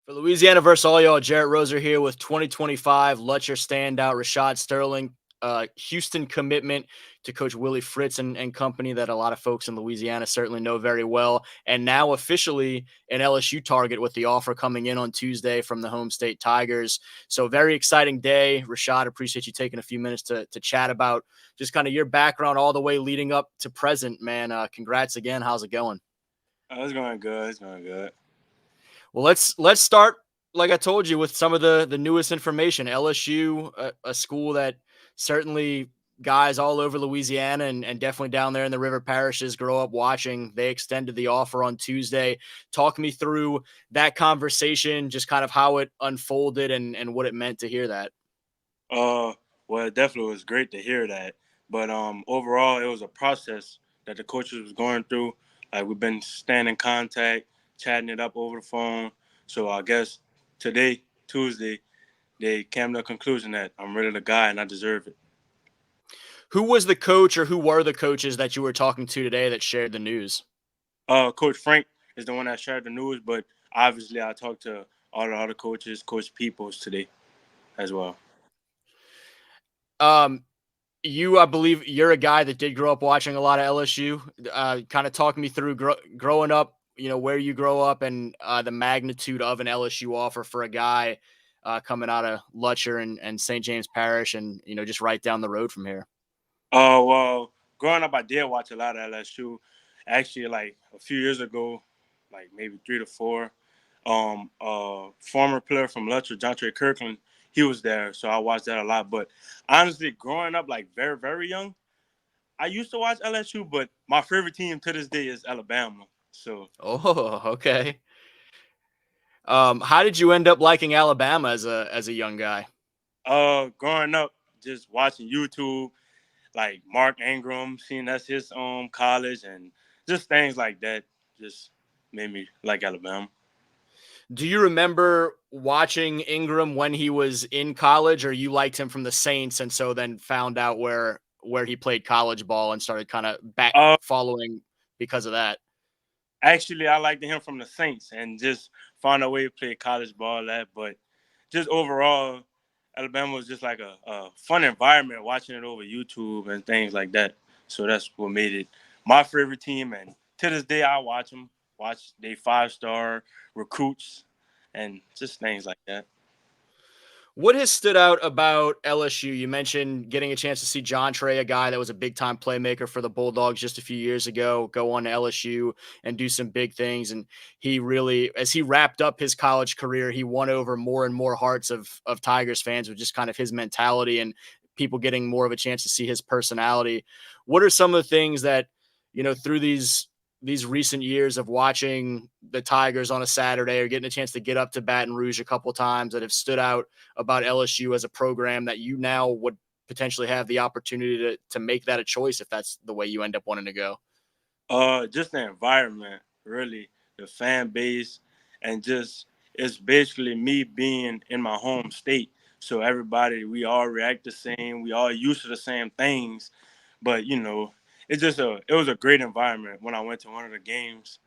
For Louisiana versus all y'all, Jarrett Roser here with 2025 Lutcher standout Reshad Sterling, Houston commitment to Coach Willie Fritz and company that a lot of folks in Louisiana certainly know very well, and now officially an LSU target with the offer coming in on Tuesday from the home state Tigers. So very exciting day. Reshad, appreciate you taking a few minutes to chat about just kind of your background all the way leading up to present, man. Congrats again. How's it going? It's going good. It's going good. Well, let's start like I told you with some of the newest information. LSU, a school that certainly guys all over Louisiana and definitely down there in the river parishes grow up watching. They extended the offer on Tuesday. Talk me through that conversation, just kind of how it unfolded and what it meant to hear that. Uh, well, it definitely was great to hear that. But overall, it was a process that the coaches was going through. Like we've been staying in contact, chatting it up over the phone. So I guess today, Tuesday, they came to a conclusion that I'm really the guy and I deserve it. Who was the coach or who were the coaches that you were talking to today that shared the news? Coach Frank is the one that shared the news, but obviously I talked to all the other coaches, Coach Peoples today as well. Um, I believe you're a guy that did grow up watching a lot of LSU. Kind of talk me through growing up, where you grow up and the magnitude of an LSU offer for a guy coming out of Lutcher and St. James Parish and, just right down the road from here. Well, growing up, I did watch a lot of LSU. Actually, like a few years ago, like maybe 3 to 4, former player from Lutcher, John Trey Kirkland, he was there, so I watched that a lot. But honestly, growing up, like very, very young, I used to watch LSU, but my favorite team to this day is Alabama. So, Oh, okay. How did you end up liking Alabama as a young guy? growing up, just watching YouTube, like Mark Ingram, seeing that's his college, and just things like that, just made me like Alabama. Do you remember watching Ingram when he was in college, or you liked him from the Saints and so then found out where he played college ball and started kind of back Uh, following because of that? Actually, I liked him from the Saints and just found a way to play college ball at. But just overall, Alabama was just like a fun environment watching it over YouTube and things like that. So that's what made it my favorite team. And to this day, I watch they 5-star recruits and just things like that. What has stood out about LSU? You mentioned getting a chance to see John Trey, a guy that was a big time playmaker for the Bulldogs just a few years ago, go on to LSU and do some big things. And he really, as he wrapped up his college career, he won over more and more hearts of Tigers fans with just kind of his mentality and people getting more of a chance to see his personality. What are some of the things that, through these recent years of watching the Tigers on a Saturday or getting a chance to get up to Baton Rouge a couple times that have stood out about LSU as a program that you now would potentially have the opportunity to make that a choice if that's the way you end up wanting to go? Just the environment, really, the fan base, and just it's basically me being in my home state. So everybody, we all react the same. We all used to the same things, but it was a great environment when I went to one of the games,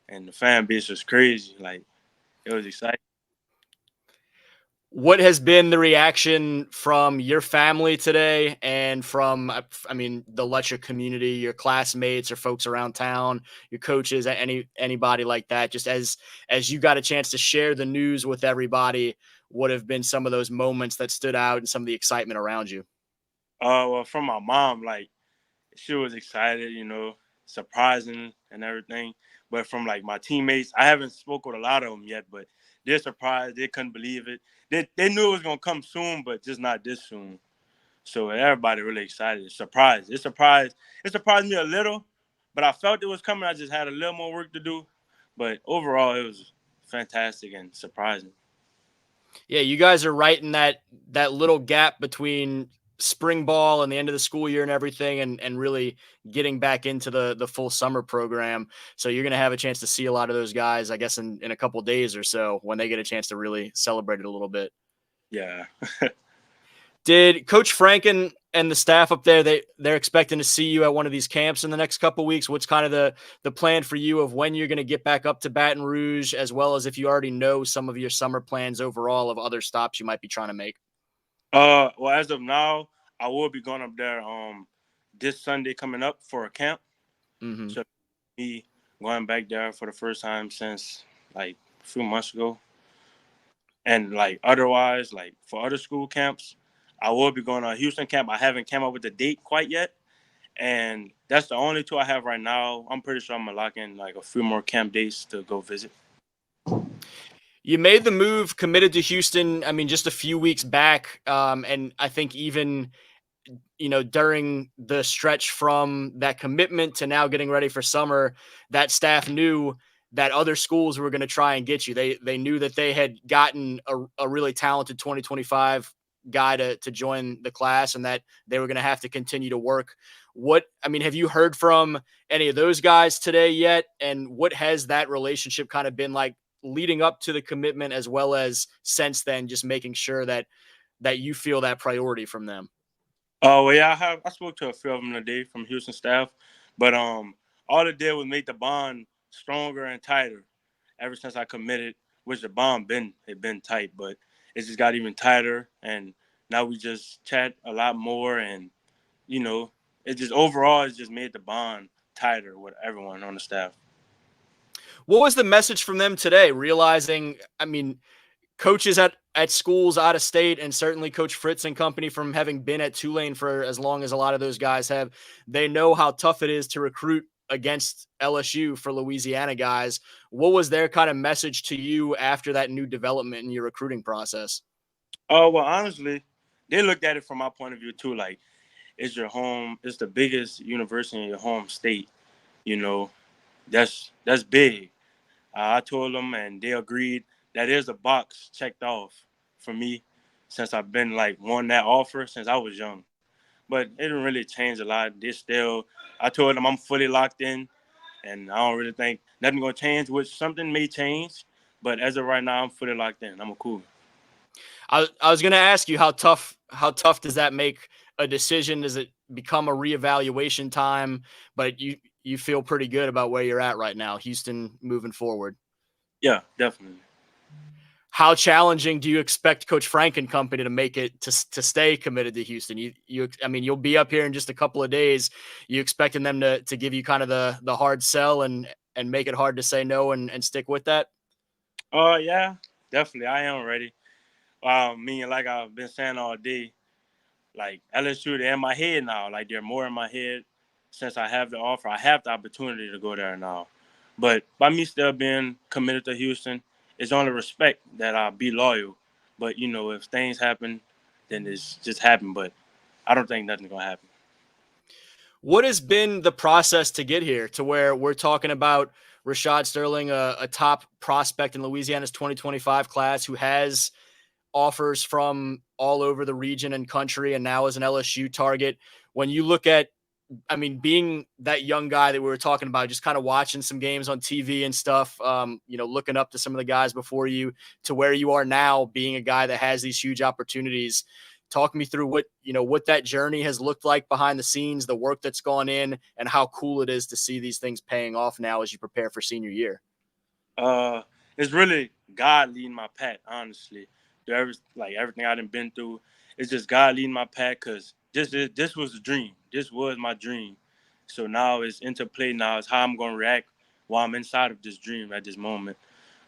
and the fan base was crazy. Like it was exciting. What has been the reaction from your family today and from, I mean, the Letcher community, your classmates or folks around town, your coaches, anybody like that? Just as you got a chance to share the news with everybody, what have been some of those moments that stood out and some of the excitement around you? Well, from my mom, like she was excited, surprising and everything. But from like my teammates, I haven't spoke with a lot of them yet, but they're surprised. They couldn't believe it. They knew it was gonna come soon, but just not this soon. So everybody really excited, surprised. It surprised me a little, but I felt it was coming. I just had a little more work to do. But overall, it was fantastic and surprising. Yeah, you guys are right in that little gap between spring ball and the end of the school year and everything and really getting back into the full summer program. So you're going to have a chance to see a lot of those guys, I guess, in a couple days or so when they get a chance to really celebrate it a little bit. Yeah. Did Coach Franken and the staff up there, they're expecting to see you at one of these camps in the next couple of weeks? What's kind of the plan for you of when you're going to get back up to Baton Rouge, as well as if you already know some of your summer plans overall of other stops you might be trying to make? Well, as of now, I will be going up there this Sunday coming up for a camp. Hmm. So me going back there for the first time since like a few months ago. And like otherwise, like for other school camps, I will be going to a Houston camp. I haven't came up with the date quite yet. And that's the only two I have right now. I'm pretty sure I'm gonna lock in like a few more camp dates to go visit. You made the move, committed to Houston. I mean, just a few weeks back, and I think even during the stretch from that commitment to now getting ready for summer, that staff knew that other schools were going to try and get you. They knew that they had gotten a really talented 2025 guy to join the class, and that they were going to have to continue to work. Have you heard from any of those guys today yet? And what has that relationship kind of been like leading up to the commitment, as well as since then, just making sure that you feel that priority from them? Oh well, yeah, I spoke to a few of them today from Houston staff, but all it did was make the bond stronger and tighter. Ever since I committed, which the bond been tight, but it just got even tighter, and now we just chat a lot more, and you know, it just overall it's just made the bond tighter with everyone on the staff. What was the message from them today? Realizing, coaches at schools out of state, and certainly Coach Fritz and company, from having been at Tulane for as long as a lot of those guys have, they know how tough it is to recruit against LSU for Louisiana guys. What was their kind of message to you after that new development in your recruiting process? Oh well, honestly, they looked at it from my point of view too. Like, it's your home, it's the biggest university in your home state. You know, that's big. I told them, and they agreed that is a box checked off for me since I've been like won that offer since I was young. But it didn't really change a lot. They still, I told them I'm fully locked in, and I don't really think nothing gonna change. Which something may change, but as of right now, I'm fully locked in. I'm a cool. I was going to ask you how tough does that make a decision? Does it become a reevaluation time? But you feel pretty good about where you're at right now, Houston, moving forward. Yeah, definitely. How challenging do you expect Coach Frank and company to make it to stay committed to Houston? You'll be up here in just a couple of days. You expecting them to give you kind of the hard sell and make it hard to say no and stick with that? Yeah, definitely. I am ready. Meaning like I've been saying all day, like LSU, they're in my head now. Like they're more in my head since I have the offer. I have the opportunity to go there now. But by me still being committed to Houston, it's only respect that I'll be loyal. But if things happen, then it's just happen. But I don't think nothing's gonna happen. What has been the process to get here to where we're talking about Reshad Sterling, a top prospect in Louisiana's 2025 class, who has offers from all over the region and country, and now is an LSU target? When you look at, being that young guy that we were talking about, just kind of watching some games on TV and stuff, looking up to some of the guys before you, to where you are now, being a guy that has these huge opportunities. Talk me through what that journey has looked like behind the scenes, the work that's gone in, and how cool it is to see these things paying off now as you prepare for senior year. Uh, it's really God leading my path, honestly. Like everything I done been through, it's just God leading my path. Cause this was a dream. This was my dream. So now it's into play. Now it's how I'm gonna react while I'm inside of this dream at this moment.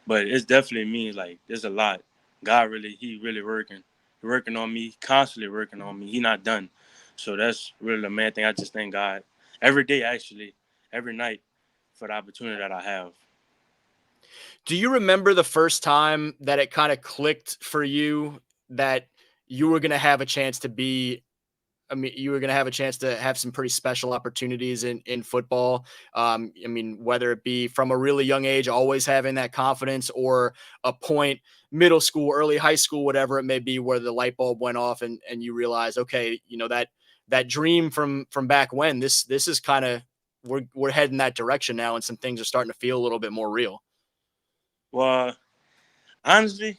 But it's definitely me. Like there's a lot. He really working. He working on me, constantly working on me. He not done. So that's really the main thing. I just thank God every day, actually, every night for the opportunity that I have. Do you remember the first time that it kind of clicked for you that you were going to have a chance to be you were going to have a chance to have some pretty special opportunities in football? Whether it be from a really young age, always having that confidence, or a point, middle school, early high school, whatever it may be, where the light bulb went off and you realize, okay, that dream from back when, this is kind of, we're heading that direction now, and some things are starting to feel a little bit more real. Well, honestly,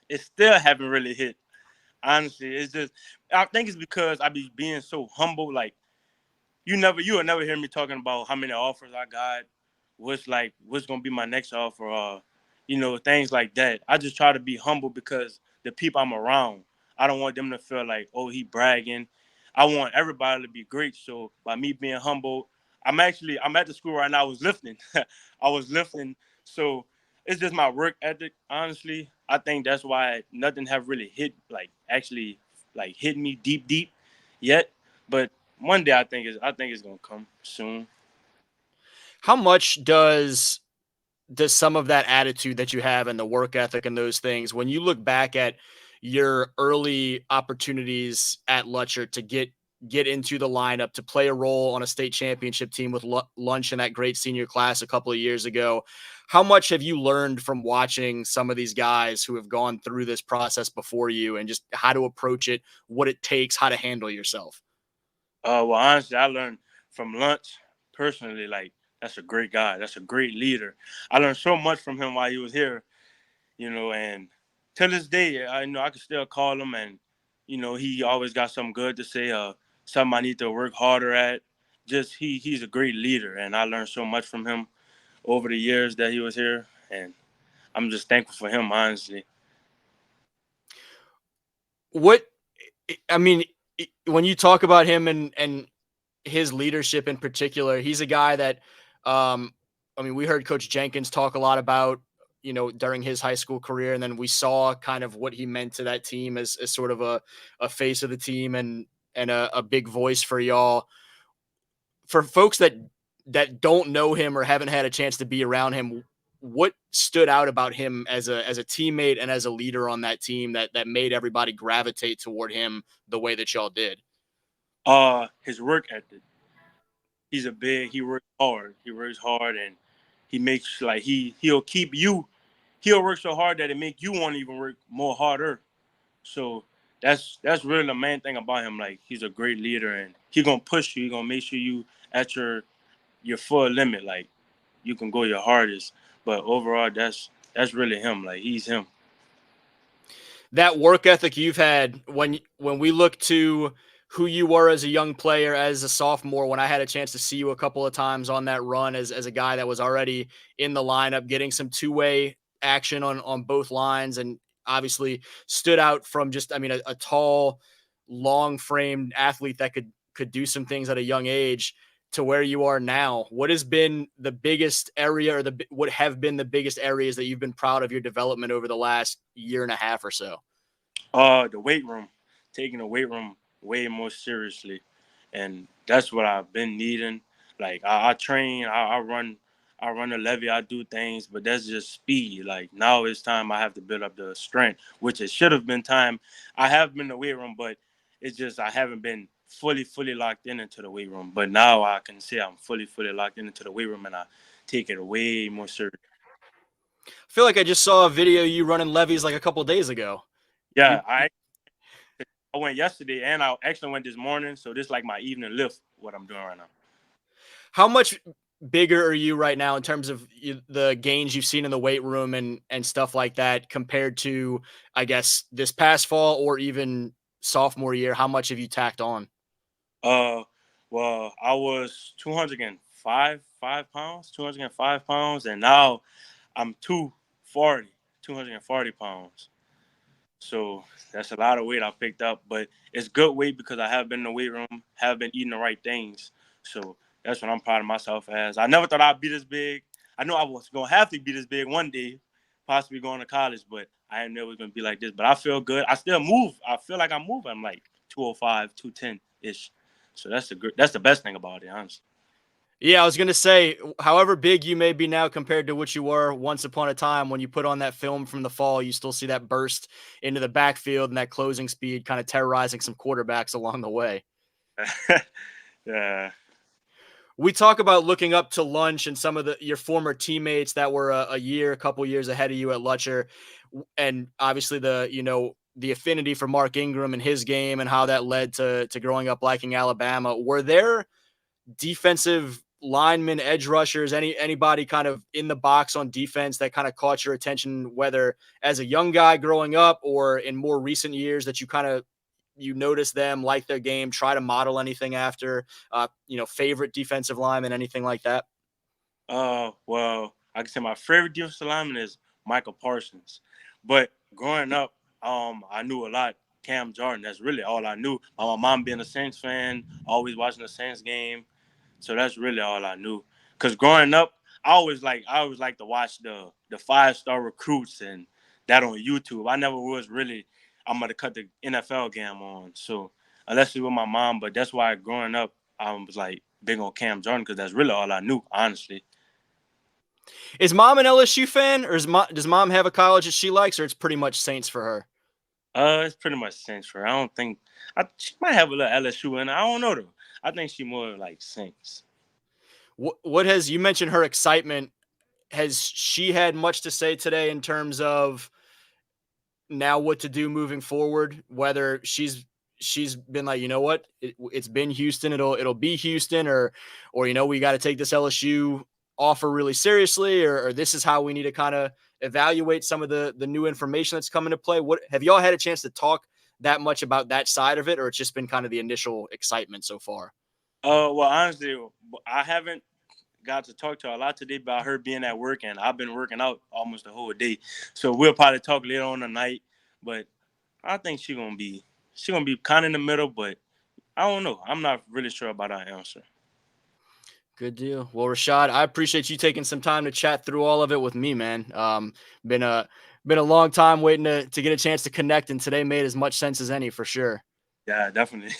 it still haven't really hit. Honestly, it's just I think it's because I be being so humble. Like you will never hear me talking about how many offers I got, what's gonna be my next offer, things like that. I just try to be humble because the people I'm around, I don't want them to feel like, oh, he bragging. I want everybody to be great. So by me being humble, I'm at the school right now. I was lifting. I was lifting. So it's just my work ethic, honestly. I think that's why nothing have really hit like actually like hit me deep yet. But one day I think it's gonna come soon. How much does some of that attitude that you have and the work ethic and those things, when you look back at your early opportunities at Lutcher to get into the lineup, to play a role on a state championship team with Lunch in that great senior class a couple of years ago, how much have you learned from watching some of these guys who have gone through this process before you and just how to approach it, what it takes, how to handle yourself? Well, honestly, I learned from Lunch personally. Like that's a great guy. That's a great leader. I learned so much from him while he was here. And to this day, I know I can still call him, and he always got something good to say. Something I need to work harder at. Just he's a great leader, and I learned so much from him over the years that he was here, and I'm just thankful for him, honestly. What I mean, when you talk about him and his leadership in particular, he's a guy that, um, I mean, we heard Coach Jenkins talk a lot about, during his high school career, and then we saw kind of what he meant to that team as sort of a face of the team and a big voice for y'all. For folks that don't know him or haven't had a chance to be around him, what stood out about him as a teammate and as a leader on that team that made everybody gravitate toward him the way that y'all did? His work ethic. He works hard. He works hard, and he makes like he'll keep you. He'll work so hard that it make you want to even work more harder. So that's really the main thing about him. Like he's a great leader, and he gonna push you. He gonna make sure you at your full limit. Like you can go your hardest. But overall, that's really him. Like he's him. That work ethic you've had when we look to who you were as a young player, as a sophomore, when I had a chance to see you a couple of times on that run as a guy that was already in the lineup, getting some two-way action on both lines, and obviously stood out from just, I mean, a tall, long framed athlete that could do some things at a young age to where you are now. What has been the biggest area or what have been the biggest areas that you've been proud of your development over the last year and a half or so? The weight room, taking the weight room way more seriously, and that's what I've been needing. Like I train, I run a levy, I do things, but that's just speed. Like now it's time I have to build up the strength, which it should have been time. I have been in the weight room, but it's just I haven't been fully locked into the weight room. But now I can say I'm fully locked into the weight room, and I take it way more serious. I feel like I just saw a video of you running levies like a couple of days ago. Yeah, You I went yesterday and I actually went this morning. So this is like my evening lift, what I'm doing right now. How much bigger are you right now in terms of the gains you've seen in the weight room and stuff like that compared to, I guess, this past fall or even sophomore year? How much have you tacked on? Uh, well, I was 205 pounds, 205 pounds, and now I'm 240 pounds. So that's a lot of weight I picked up, but it's good weight because I have been in the weight room, have been eating the right things. So that's what I'm proud of myself as. I never thought I'd be this big. I know I was gonna have to be this big one day, possibly going to college, but I didn't know it was gonna be like this. But I feel good. I still move. I feel like I'm moving. I'm like 205, 210 ish. So that's the best thing about it, honestly. Yeah, I was gonna say, however big you may be now compared to what you were once upon a time, when you put on that film from the fall, you still see that burst into the backfield and that closing speed, kind of terrorizing some quarterbacks along the way. Yeah. We talk about looking up to Lunch and some of your former teammates that were a couple years ahead of you at Lutcher, and obviously the affinity for Mark Ingram and his game and how that led to growing up liking Alabama. Were there defensive linemen, edge rushers, anybody kind of in the box on defense that kind of caught your attention, whether as a young guy growing up or in more recent years that you notice them, like their game, try to model anything after, favorite defensive lineman, anything like that? Well, I can say my favorite defensive lineman is Michael Parsons, but growing up, I knew a lot. Cam Jordan. That's really all I knew. My mom being a Saints fan, always watching the Saints game, so that's really all I knew. Cause growing up, I always like to watch the 5-star recruits and that on YouTube. I never was really I'm gonna cut the NFL game on. So unless it was my mom, but that's why growing up I was like big on Cam Jordan because that's really all I knew, honestly. Is mom an LSU fan, or does mom have a college that she likes, or it's pretty much Saints for her? It's pretty much Saints for her. I don't think she might have a little LSU in her. I don't know though. I think she more like Saints. What has you mentioned her excitement? Has she had much to say today in terms of now what to do moving forward? Whether she's been like, you know what, it's been Houston, it'll be Houston, or we got to take this LSU offer really seriously, or this is how we need to kind of evaluate some of the new information that's come into play. What have y'all had a chance to talk that much about that side of it, or it's just been kind of the initial excitement so far? Well, honestly, I haven't got to talk to her a lot today about her being at work, and I've been working out almost the whole day. So we'll probably talk later on tonight. But I think she gonna be kind of in the middle, but I don't know. I'm not really sure about our answer. Good deal. Well, Reshad, I appreciate you taking some time to chat through all of it with me, man. Been a been a long time waiting to get a chance to connect, and today made as much sense as any for sure. Yeah, definitely.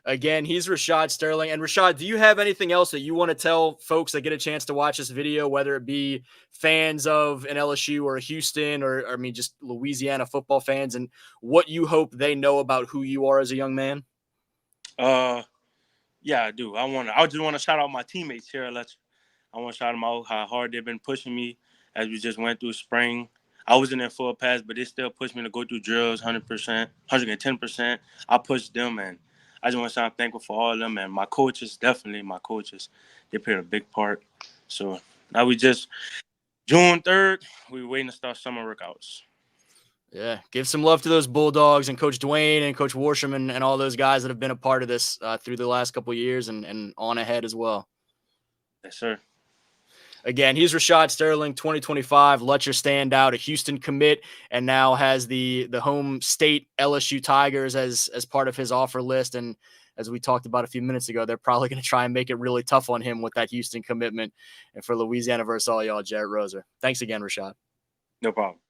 Again, he's Reshad Sterling. And Reshad, do you have anything else that you want to tell folks that get a chance to watch this video, whether it be fans of an LSU or a Houston, or I mean, just Louisiana football fans, and what you hope they know about who you are as a young man? uh, yeah, I do. I just want to shout out my teammates here at Lutcher. I want to shout them out how hard they've been pushing me as we just went through spring. I wasn't in full pass, but they still pushed me to go through drills 100%, 110%. I pushed them, and I just want to say I'm thankful for all of them. And my coaches, definitely my coaches, they played a big part. So now we just, June 3rd, we waiting to start summer workouts. Yeah, give some love to those Bulldogs and Coach Dwayne and Coach Worsham and all those guys that have been a part of this through the last couple of years and on ahead as well. Yes, sir. Again, he's Reshad Sterling, 2025 Lutcher standout, a Houston commit, and now has the home state LSU Tigers as part of his offer list. And as we talked about a few minutes ago, they're probably going to try and make it really tough on him with that Houston commitment. And for Louisiana versus all y'all, Jarrett Roser. Thanks again, Reshad. No problem.